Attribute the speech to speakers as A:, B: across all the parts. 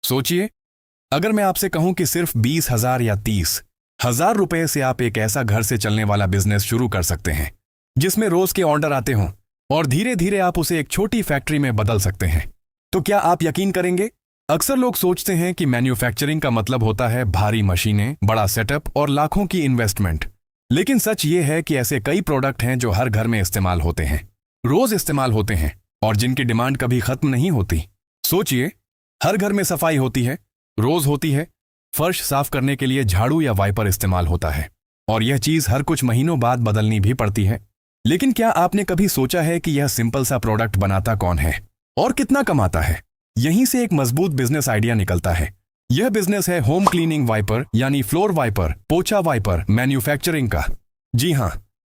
A: सोचिए, अगर मैं आपसे कहूं कि सिर्फ 20,000 या 30,000 रुपए से आप एक ऐसा घर से चलने वाला बिजनेस शुरू कर सकते हैं जिसमें रोज के ऑर्डर आते हों और धीरे धीरे आप उसे एक छोटी फैक्ट्री में बदल सकते हैं, तो क्या आप यकीन करेंगे? अक्सर लोग सोचते हैं कि मैन्युफैक्चरिंग का मतलब होता है भारी मशीनें, बड़ा सेटअप और लाखों की इन्वेस्टमेंट। लेकिन सच ये है कि ऐसे कई प्रोडक्ट हैं जो हर घर में इस्तेमाल होते हैं, रोज इस्तेमाल होते हैं और जिनकी डिमांड कभी खत्म नहीं होती। सोचिए, हर घर में सफाई होती है, रोज होती है, फर्श साफ करने के लिए झाड़ू या वाइपर इस्तेमाल होता है और यह चीज हर कुछ महीनों बाद बदलनी भी पड़ती है। लेकिन क्या आपने कभी सोचा है कि यह सिंपल सा प्रोडक्ट बनाता कौन है और कितना कमाता है? यहीं से एक मजबूत बिजनेस आइडिया निकलता है। यह बिजनेस है होम क्लीनिंग वाइपर, यानी फ्लोर वाइपर, पोछा वाइपर मैन्युफैक्चरिंग का। जी हाँ,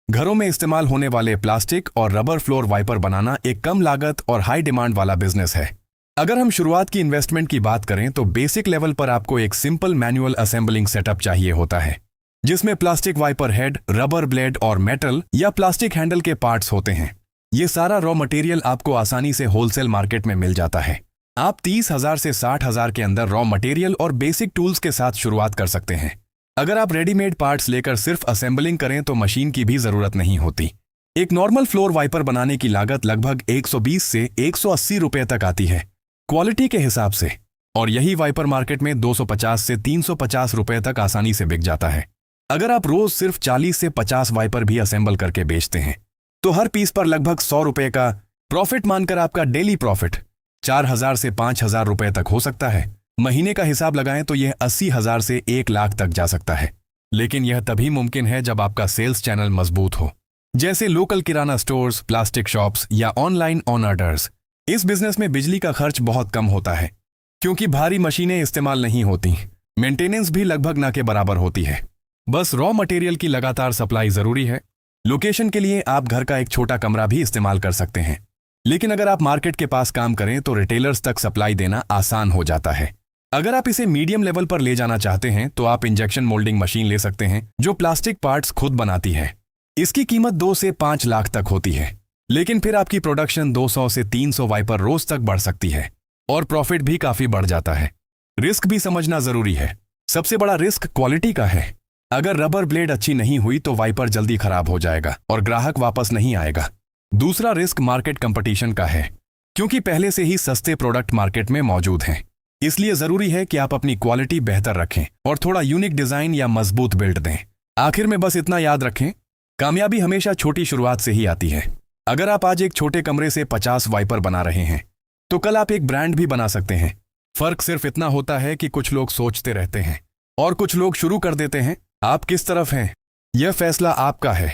A: घरों में इस्तेमाल होने वाले प्लास्टिक और रबर फ्लोर वाइपर बनाना एक कम लागत और हाई डिमांड वाला बिजनेस है। अगर हम शुरुआत की इन्वेस्टमेंट की बात करें तो बेसिक लेवल पर आपको एक सिंपल मैनुअल असेंबलिंग सेटअप चाहिए होता है, जिसमें plastic wiper head, rubber blade और मेटल या प्लास्टिक हैंडल के पार्ट्स होते हैं। ये सारा रॉ मटेरियल आपको आसानी से होलसेल मार्केट में मिल जाता है। आप 30,000 से 60,000 के अंदर रॉ मटेरियल और बेसिक टूल्स के साथ शुरुआत कर सकते हैं। अगर आप रेडीमेड पार्ट्स लेकर सिर्फ असेंबलिंग करें तो मशीन की भी जरूरत नहीं होती। एक नॉर्मल फ्लोर वाइपर बनाने की लागत लगभग 120 से 180 रुपए तक आती है क्वालिटी के हिसाब से, और यही वाइपर मार्केट में 250 से 350 रुपए तक आसानी से बिक जाता है। अगर आप रोज सिर्फ 40 से 50 वाइपर भी असेंबल करके बेचते हैं तो हर पीस पर लगभग 100 रुपए का प्रॉफिट मानकर आपका डेली प्रॉफिट 4,000 से 5,000 रुपए तक हो सकता है। महीने का हिसाब लगाएं तो यह 80,000 से 1 लाख तक जा सकता है। लेकिन यह तभी मुमकिन है जब आपका सेल्स चैनल मजबूत हो, जैसे लोकल किराना स्टोर्स, प्लास्टिक शॉप्स या ऑनलाइन ऑन ऑर्डर्स। इस बिजनेस में बिजली का खर्च बहुत कम होता है क्योंकि भारी मशीनें इस्तेमाल नहीं होती। मेंटेनेंस भी लगभग ना के बराबर होती है। बस रॉ मटेरियल की लगातार सप्लाई जरूरी है। लोकेशन के लिए आप घर का एक छोटा कमरा भी इस्तेमाल कर सकते हैं, लेकिन अगर आप मार्केट के पास काम करें तो रिटेलर्स तक सप्लाई देना आसान हो जाता है। अगर आप इसे मीडियम लेवल पर ले जाना चाहते हैं तो आप इंजेक्शन मोल्डिंग मशीन ले सकते हैं जो प्लास्टिक पार्ट्स खुद बनाती है। इसकी कीमत 2 से 5 लाख तक होती है, लेकिन फिर आपकी प्रोडक्शन 200 से 300 वाइपर रोज तक बढ़ सकती है और प्रॉफिट भी काफी बढ़ जाता है। रिस्क भी समझना जरूरी है। सबसे बड़ा रिस्क क्वालिटी का है। अगर रबर ब्लेड अच्छी नहीं हुई तो वाइपर जल्दी खराब हो जाएगा और ग्राहक वापस नहीं आएगा। दूसरा रिस्क मार्केट कंपटीशन का है, क्योंकि पहले से ही सस्ते प्रोडक्ट मार्केट में मौजूद हैं। इसलिए जरूरी है कि आप अपनी क्वालिटी बेहतर रखें और थोड़ा यूनिक डिजाइन या मजबूत बिल्ड दें। आखिर में बस इतना याद रखें, कामयाबी हमेशा छोटी शुरुआत से ही आती है। अगर आप आज एक छोटे कमरे से 50 वाइपर बना रहे हैं तो कल आप एक ब्रांड भी बना सकते हैं। फर्क सिर्फ इतना होता है कि कुछ लोग सोचते रहते हैं और कुछ लोग शुरू कर देते हैं। आप किस तरफ हैं, यह फैसला आपका है।